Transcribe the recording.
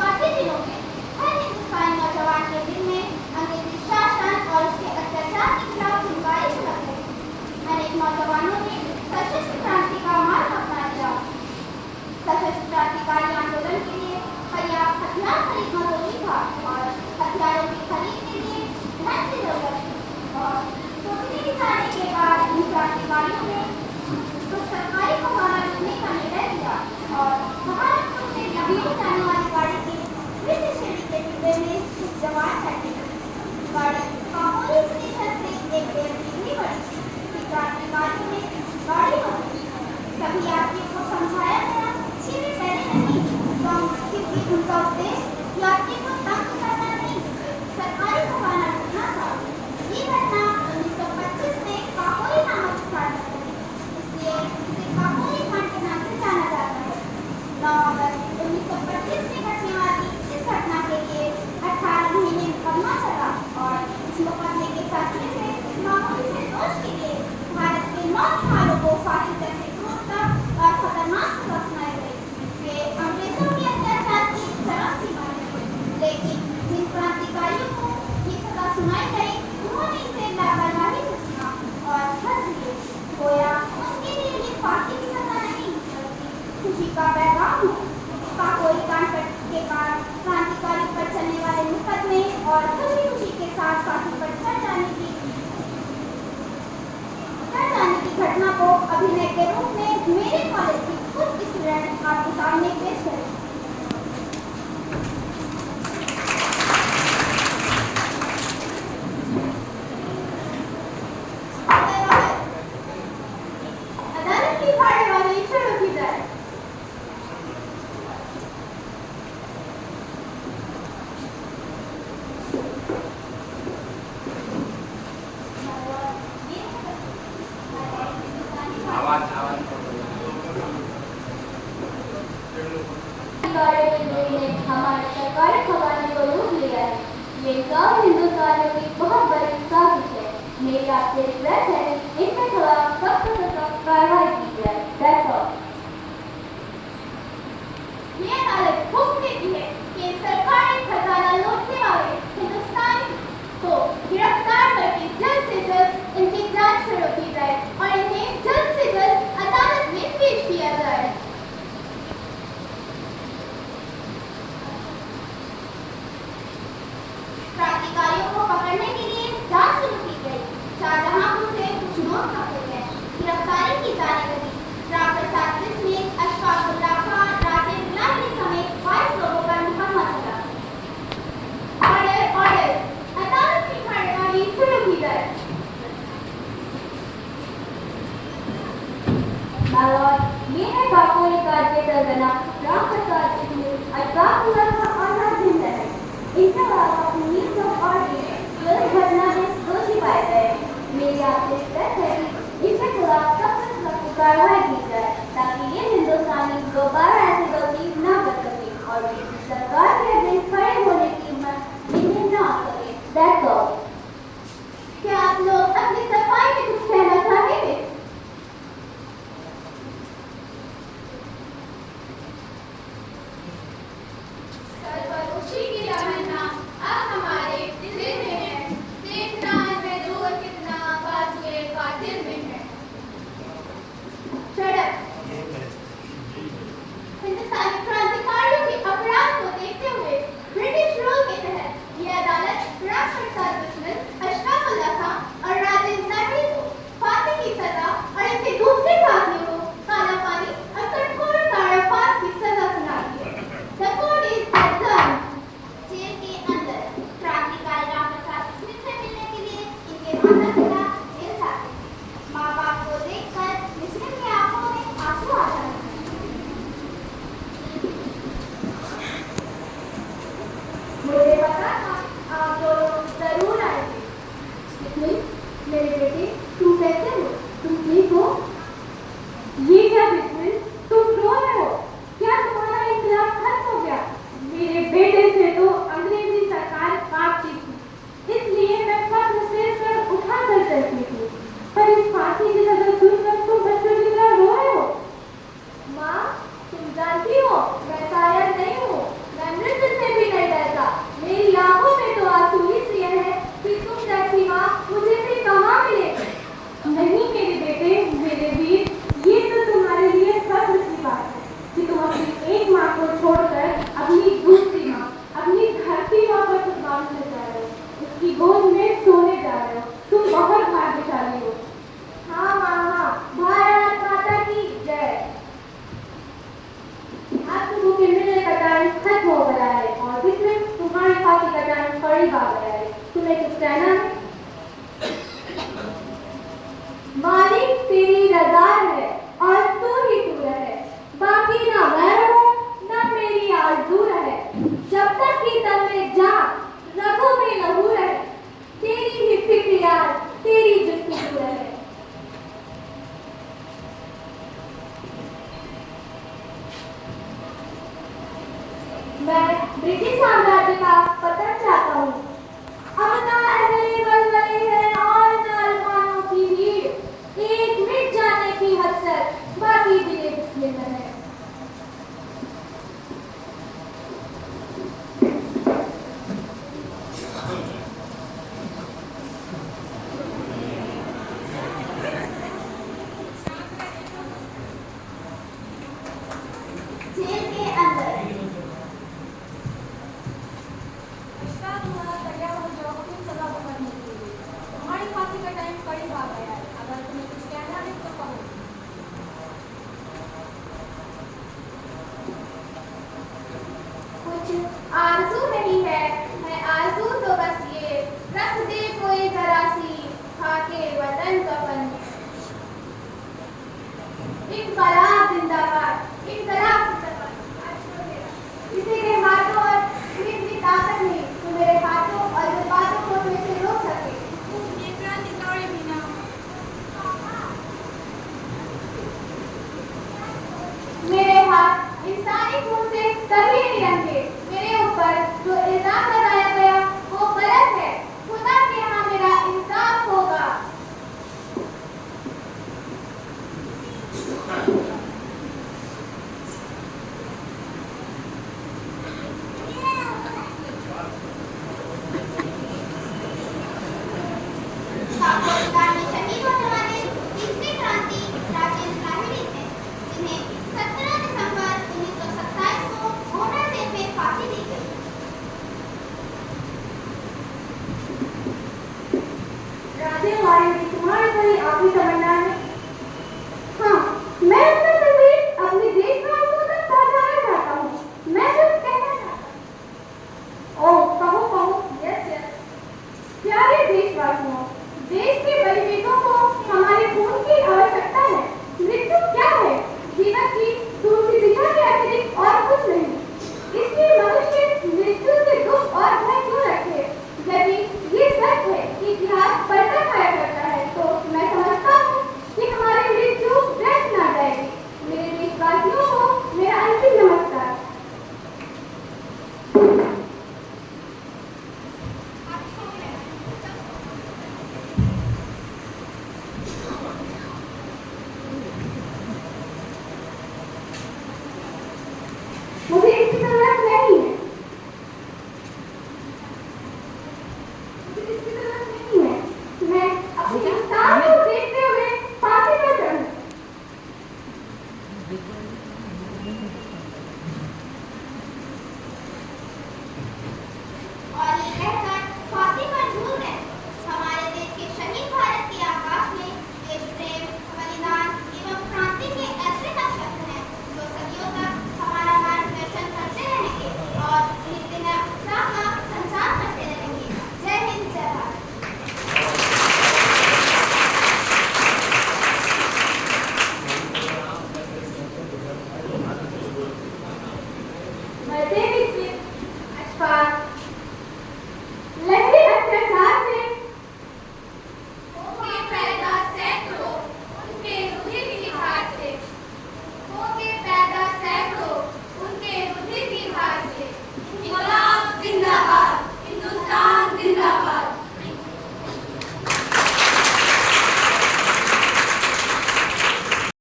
शुरुआती दिनों में हर हिंदुस्तानी नौजवान के दिल में अंग्रेजी शासन और उसके अत्याचार के खिलाफ चिंगारी सुलग गई। अनेक नौजवानों ने सशस्त्र क्रांति का मार्ग अपना लिया। सशस्त्र क्रांतिकारी आंदोलन के लिए पर्याप्त हथियार खरीदना जरूरी था और हथियारों की खरीद के लिए धन की जरूरत थी। और सोचने विचारने के बाद इन क्रांतिकारियों ने कुछ सरकारी खजाना लूटने का निर्णय लिया और सहारनपुर से लखनऊ जाने वाली गाड़ी के विद्युत श्रेणी के डिब्बे में कुछ जवान बैठे। गाड़ी काकोरी स्टेशन से एक देर निकली पड़ी कि क्रांतिकारियों ने गाड़ी रोकी। सभी यात्रियों को समझाया गया छिपे पहले नहीं, क्योंकि उनका उद्देश्य यात्री को तंग करना नहीं, सरकारी खजाना लूटना था। ये घटना 1925 में काकोरी नामक स्थान पर हुई, इसलिए इसे काकोरी कांड के नाम से जाना जाता है। 9 अगस्त 1925 में घटने वाली इस घटना के लिए 18 महीने मुकदमा चला और इस मुकदमे के फैसले से मामूली से दोष के लिए भारत के 9 निहालों को फांसी जैसे क्रूरता और खतरनाक सजा सुनाई गई। वे अंग्रेजों के अत्याचार की चरम सीमा में थे, लेकिन जिन क्रांतिकारियों को ये सजा सुनाई गई उन्होंने इसे लापरवाही से सुना और हंस दिए। गोया उनके लिए ये फांसी की सजा नहीं बल्कि खुशी का पैगाम हो। काकोरी कांड के बाद क्रांतिकारी पर चलने वाले मुकदमे और खुशी खुशी के साथ फांसी पर चढ़ जाने की घटना को अभिनय के रूप में मेरे कॉलेज की कुछ स्टूडेंट आपके सामने पेश करें। अदालत की कार्यवाही शुरू की जाए। हमारे सरकारी खजाने को लूट लिया है। ये सब हिंदुस्तानियों की बहुत बड़ी साजिश है। मेरी आपसे रिक्वेस्ट है इनके खिलाफ सख्त से सख्त कार्रवाई की जाए। That's all. ये अदालत हुक्म देती है कि सरकारी खजाना लूटने वाले हिंदुस्तानी को गिरफ्तार करके जल्द से जल्द इनकी जांच शुरू की जाए और इन्हें जल्द से जल्द अदालत में पेश किया जाए। क्रांतिकारियों को पकड़ने के लिए जांच शुरू की गई। शाहजहांपुर से कुछ लोग पकड़े गए, गिरफ्तारी की जाने लगी। राम प्रसाद बिस्मिल, अशफाकुल्लाह खान, राजेंद्र लाहिड़ी समेत 22 लोगों पर मुकदमा चला। ऑर्डर अदालत की कार्यवाही शुरू की जाए। ये है काकोरी कांड के सरगना राम प्रसाद बिस्मिल, अशफाकुल्लाह खान और राजेंद्र लाहिड़ी। इनके अलावा 19 लोग और भी इस घटना में दोषी पाए गए। मेरी आपसे रिक्वेस्ट है कि इनके खिलाफ सख्त से सख्त कार्रवाई की जाए ताकि ये हिंदुस्तानी दोबारा ऐसी गलती न कर सके और सरकार के अगेंस्ट खड़े होने की हिम्मत इन्हें न आ सके। That's all. क्या आप लोग अपनी सफाई में कुछ कहना चाहेंगे? सर्वोच्ची की तमन्ना अब हमारे दिल में है, देखना है दूर कितना बाजुए कातिल में है। हिंदुस्तानी क्रांतिकारियों के अपराध को देखते हुए शहजाद